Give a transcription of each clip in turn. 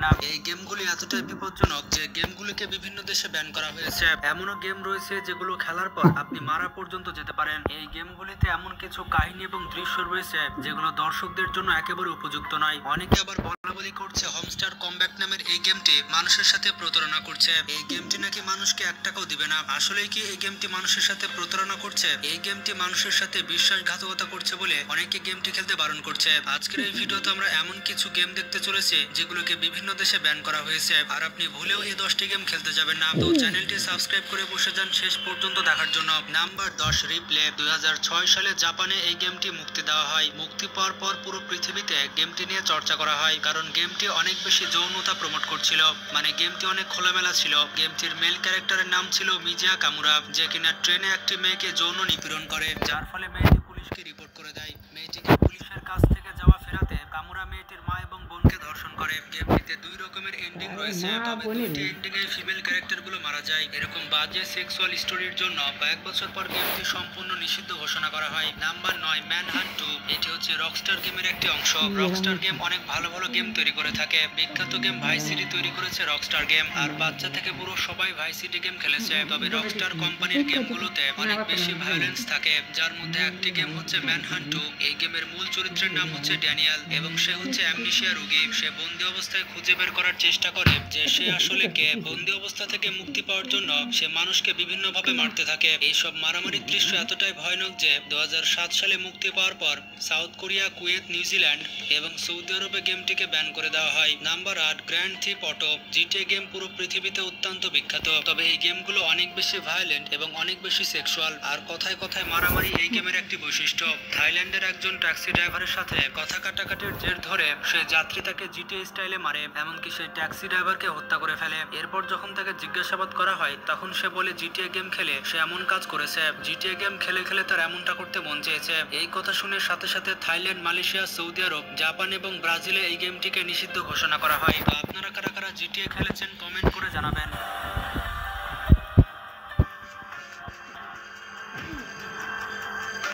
না। এই গেমগুলি এতটাই বিপজ্জনক যে গেমগুলিকে বিভিন্ন দেশে ব্যান করা হয়েছে। এমনও গেম রয়েছে যেগুলো খেলার পর আপনি মারা পর্যন্ত যেতে পারেন। এই গেমগুলিতে এমন কিছু কাহিনী এবং দৃশ্য রয়েছে যেগুলো দর্শকদের জন্য একেবারে উপযুক্ত নয়। অনেকে আবার বলাবলি করছে হোমস্টার কমব্যাক নামের এই গেমটি মানুষের সাথে প্রতারণা করছে। এই গেমটি নাকি মানুষকে 1 টাকাও দিবে না। আসলেই কি এই গেমটি মানুষের সাথে প্রতারণা করছে? এই গেমটি মানুষের সাথে বিশ্বাসঘাতকতা করছে বলে অনেকে গেমটি খেলতে বারণ করছে। আজকের এই ভিডিওতে আমরা এমন কিছু গেম দেখতে চলেছি যেগুলোকে বিভিন্ন দেশে ব্যান করা হয়েছে, আর আপনি ভুলেও এই 10টি গেম খেলতে যাবেন না। তো চ্যানেলটি সাবস্ক্রাইব করে বসে যান শেষ পর্যন্ত দেখার জন্য। Number 10, replay. 2006 সালে জাপানে এই গেমটি মুক্তি দেওয়া হয়। মুক্তি পাওয়ার পর পুরো পৃথিবীতে গেমটি নিয়ে চর্চা করা হয়, কারণ গেমটি অনেক বেশি যৌনতা প্রমোট করছিল। মানে গেমটি অনেক খোলামেলা ছিল। গেমটির মেল ক্যারেক্টারের নাম ছিল মিজিয়া কামুরা, যে কিনা ট্রেনে একটি মেয়েকে যৌন নিপীড়ন করে, যার ফলে মেয়েটি পুলিশকে রিপোর্ট করে দেয়। মেয়েটিকে পুলিশের কাছ থেকে যাওয়া ফেরাতে কামুরা মেয়েটির মা এবং বোনকে ধর্ষণ করে। গেমটিতে 2 রকমের এন্ডিং রয়েছে, তবে 2টি এন্ডিং এ ফিমেল ক্যারেক্টারগুলো মারা যায়। এরকম বাজে সেক্সুয়াল স্টোরির জন্য কয়েক বছর পর গেমটি সম্পূর্ণ নিষিদ্ধ ঘোষণা করা হয়। নাম্বার 9, ম্যানহান্ট 2। এটি হচ্ছে রকস্টার গেমের একটি অংশ। রকস্টার গেম অনেক ভালো ভালো গেম তৈরি করে থাকে। বিখ্যাত গেম ভাইস সিটি তৈরি করেছে রকস্টার গেম, আর বাচ্চা থেকে পুরো সবাই ভাইস সিটি গেম খেলেছে। তবে রকস্টার কোম্পানির গেমগুলোতে অনেক বেশি ভায়োলেন্স থাকে, যার মধ্যে একটি গেম হচ্ছে ম্যানহান্ট 2। এই গেমের মূল চরিত্রের নাম হচ্ছে ড্যানিয়েল এবং সে হচ্ছে অ্যামনেশিয়া রোগী। সে বন্দি অবস্থায় খুঁজে বের করার চেষ্টা করে যে সে আসলে কে। বন্দি অবস্থা থেকে মুক্তি পাওয়ার জন্য সে মানুষকে বিভিন্নভাবে মারতে থাকে। এইসব মারামারির দৃশ্য এতটাই ভয়ানক যে 2007 সালে মুক্তি পাওয়ার পর সাউথ কোরিয়া, কুয়েত, নিউজিল্যান্ড এবং সৌদি আরবে গেমটিকে ব্যান করে দেওয়া হয়। Number 8, grand theft auto. GTA game পুরো পৃথিবীতে অত্যন্ত বিখ্যাত, তবে এই গেমগুলো অনেক বেশি ভায়োলেন্ট এবং অনেক বেশি সেক্সুয়াল, আর কথায় কথায় মারামারি এই গেমের একটি বৈশিষ্ট্য। থাইল্যান্ডের একজন ট্যাক্সি ড্রাইভারের সাথে কথা কাটাকাটির জের ধরে সে যাত্রী তাকে জিটিএ স্টাইলে মারে, এমনকি সেই ট্যাক্সি ড্রাইভারকে হত্যা করে ফেলে। এরপর যখন তাকে জিজ্ঞাসাবাদ করা হয় তখন সে বলে জিটিএ গেম খেলে সে এমন কাজ করেছে। জিটিএ গেম খেলে খেলে তার এমনটা করতে মন চেয়েছে। এই কথা শুনে সাথে সাথে থাইল্যান্ড, মালয়েশিয়া, সৌদি আরব, জাপান এবং ব্রাজিলে এই গেমটিকে নিষিদ্ধ ঘোষণা করা হয়। তো আপনারা কারা কারা জিটিএ খেলেছেন কমেন্ট করে জানাবেন।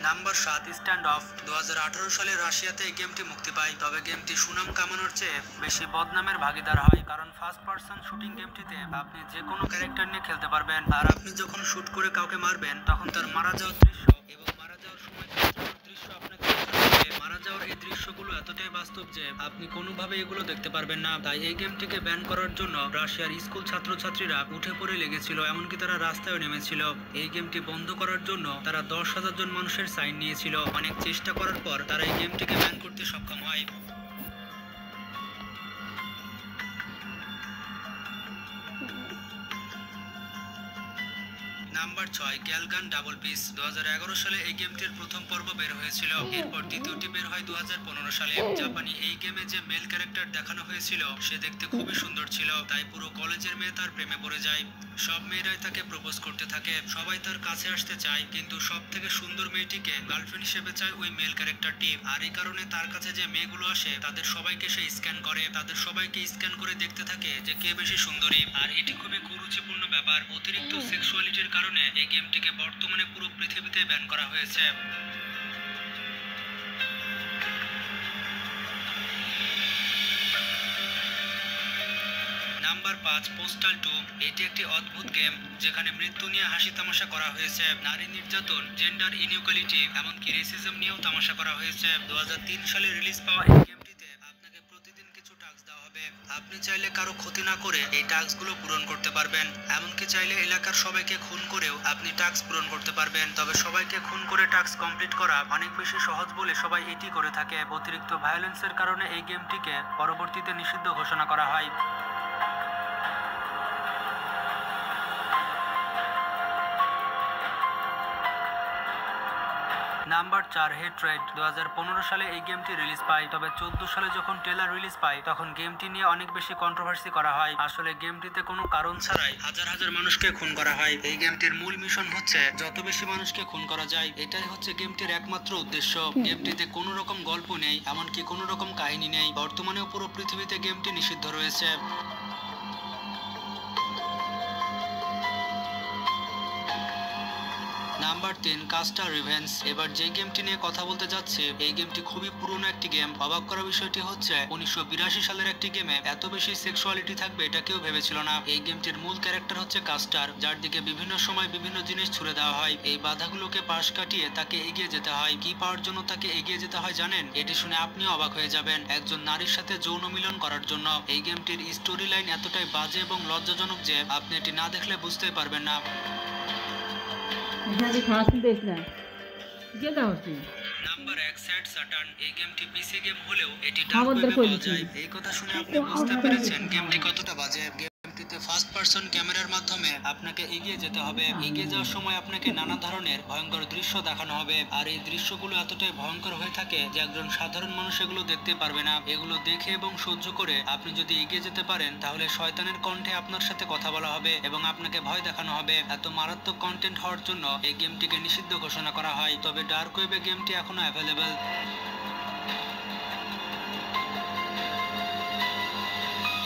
Number 7, stand of. 2018 সালে রাশিয়াতে এই গেমটি মুক্তি পায়, তবে গেমটি সুনাম কামানোর চেয়ে বেশি বদনামের ভাগিদার হয়, কারণ ফার্স্ট পারসন শুটিং গেমটিতে আপনি যে কোনো ক্যারেক্টার নিয়ে খেলতে পারবেন, আর আপনি যখন শুট করে কাউকে মারবেন তখন তার মারা যাওয়ার দৃশ্য এবং মারা যাওয়ার সময় দৃশ্য আপনাকে দেখাবে। মারা যাওয়ার এই দৃশ্যগুলো এতটাই বাস্তব যে আপনি কোনোভাবে এগুলো দেখতে পারবেন না। তাই এই গেমটিকে ব্যান করার জন্য রাশিয়ার স্কুল ছাত্রছাত্রীরা উঠে পড়ে লেগেছিল, এমনকি তারা রাস্তায় নেমেছিল। এই গেমটি বন্ধ করার জন্য তারা 10,000 জন মানুষের সাইন নিয়েছিল। অনেক চেষ্টা করার পর তারা এই গেমটিকে ব্যান করতে সক্ষম হয়। Number 6, গ্যালগান double piece. 2011 সালে এই গেমটির প্রথম পর্ব বের হয়েছিল, এরপর দ্বিতীয়টি বের হয় 2015 সালে। জাপানি এই গেমে যে মেল ক্যারেক্টার দেখানো হয়েছিল সে দেখতে খুবই সুন্দর ছিল, তাই পুরো কলেজের মেয়ে তার প্রেমে পড়ে যায়। সব মেয়েরাই তাকে প্রপোজ করতে থাকে, সবাই তার কাছে আসতে চায়, কিন্তু সব থেকে সুন্দর মেয়েটিকে গার্লফ্রেন্ড হিসেবে চায় ওই মেল ক্যারেক্টারটি। আর এই কারণে তার কাছে যে মেয়েগুলো আসে তাদের সবাইকে সে স্ক্যান করে, তাদের সবাইকে স্ক্যান করে দেখতে থাকে যে কে বেশি সুন্দরী। আর এটি খুবই কুরুচিপূর্ণ ব্যাপার। অতিরিক্ত সেক্সুয়ালিটির কারণে এই গেমটিকে বর্তমানে পুরো পৃথিবীতে ব্যান করা হয়েছে। Number 5, postal 2। এটি একটি অদ্ভুত গেম যেখানে মৃত্যু নিয়ে হাসি তামাশা করা হয়েছে, নারী নির্যাতন, জেন্ডার ইনইকুয়ালিটি, এমনকি রেসিজম নিয়েও তামাশা করা হয়েছে। 2003 সালে রিলিজ পাওয়া এই গেমটিতে আপনাকে প্রতিদিন কিছু টাস্ক দেওয়া হবে। আপনি চাইলে কারো ক্ষতি না করে এই টাস্কগুলো পূরণ করতে পারবেন, এমনকি চাইলে এলাকার সবাইকে খুন করেও আপনি টাস্ক পূরণ করতে পারবেন। তবে সবাইকে খুন করে টাস্ক কমপ্লিট করা অনেক বেশি সহজ বলে সবাই এটি করে থাকে। অতিরিক্ত ভায়োলেন্সের কারণে এই গেমটিকে পরবর্তীতে নিষিদ্ধ ঘোষণা করা হয়। Number 4, hatred. 2015 সালে এই গেমটি রিলিজ পায়, তবে 14 সালে যখন ট্রেলার রিলিজ পায় তখন গেমটি নিয়ে অনেক বেশি কন্ট্রোভার্সি করা হয়। আসলে গেমটিতে কোনো কারণ ছাড়াই হাজার হাজার মানুষকে খুন করা হয়। এই গেমটির মূল মিশন হচ্ছে যত বেশি মানুষকে খুন করা যায়, এটাই হচ্ছে গেমটির একমাত্র উদ্দেশ্য। গেমটিতে কোনো রকম গল্প নেই, এমনকি কোনো রকম কাহিনী নেই। বর্তমানেও পুরো পৃথিবীতে গেমটি নিষিদ্ধ রয়েছে। Number 3, custard revenge. এবার যে গেমটি নিয়ে কথা বলতে যাচ্ছি, এই গেমটি খুবই পুরনো একটি গেম। অবাক করা বিষয়টি হচ্ছে 1982 সালের একটি গেমে এত বেশি সেক্সুয়ালিটি থাকবে এটা কেউ ভেবেছিল না। এই গেমটির মূল ক্যারেক্টার হচ্ছে কাস্টার, যার দিকে বিভিন্ন সময় বিভিন্ন জিনিস ছুড়ে দেওয়া হয়। এই বাধাগুলোকে পাশ কাটিয়ে তাকে এগিয়ে যেতে হয়। কি পাওয়ার জন্য তাকে এগিয়ে যেতে হয় জানেন? এটি শুনে আপনিও অবাক হয়ে যাবেন। একজন নারীর সাথে যৌন মিলন করার জন্য। এই গেমটির স্টোরি লাইন এতটাই বাজে এবং লজ্জাজনক যে আপনি এটি না দেখলে বুঝতেই পারবেন না। Number 1, sad Saturn. এই গেমটি পিসি গেম হলেও এটি ডার্ক ওয়েবে পাওয়া যায়। এই কথা শুনে আপনি বুঝতে পেরেছেন গেমটি কতটা বাজে। গেমটিতে ফার্স্ট পারসন ক্যামেরার মাধ্যমে আপনাকে এগিয়ে যেতে হবে। এগিয়ে যাওয়ার সময় আপনাকে নানা ধরনের ভয়ঙ্কর দৃশ্য দেখানো হবে। আর এই দৃশ্যগুলো এতটাই ভয়ঙ্কর হয়ে থাকে যে একজন সাধারণ মানুষ এগুলো দেখতে পারবে না। এগুলো দেখে এবং সহ্য করে আপনি যদি এগিয়ে যেতে পারেন তাহলে শয়তানের কণ্ঠে আপনার সাথে কথা বলা হবে এবং আপনাকে ভয় দেখানো হবে। এত মারাত্মক কন্টেন্ট হওয়ার জন্য এই গেমটিকে নিষিদ্ধ ঘোষণা করা হয়। তবে ডার্ক ওয়েবে গেমটি এখনো অ্যাভেলেবল।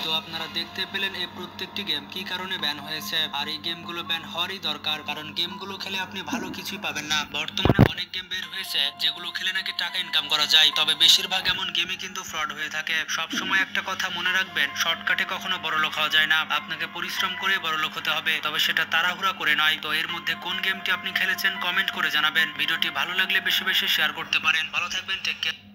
তো আপনারা দেখতে পেলেন এই প্রত্যেকটি গেম কি কারণে ব্যান হয়েছে। আর এই গেমগুলো ব্যান হওয়ারই দরকার, কারণ গেমগুলো খেলে আপনি ভালো কিছুই পাবেন না। বর্তমানে অনেক গেম বের হয়েছে যেগুলো খেলে নাকি টাকা ইনকাম করা যায়, তবে বেশিরভাগ এমন গেমই কিন্তু ফ্রড হয়ে থাকে। সব সময় একটা কথা মনে রাখবেন, শর্টকাটে কখনো বড়লোক হওয়া যায় না। আপনাকে পরিশ্রম করে বড়লোক হতে হবে, তবে সেটা তাড়াহুড়া করে নয়। তো এর মধ্যে কোন গেমটি আপনি খেলেছেন কমেন্ট করে জানাবেন। ভিডিওটি ভালো লাগলে বেশি বেশি শেয়ার করতে পারেন। ভালো থাকবেন, টেক কেয়ার।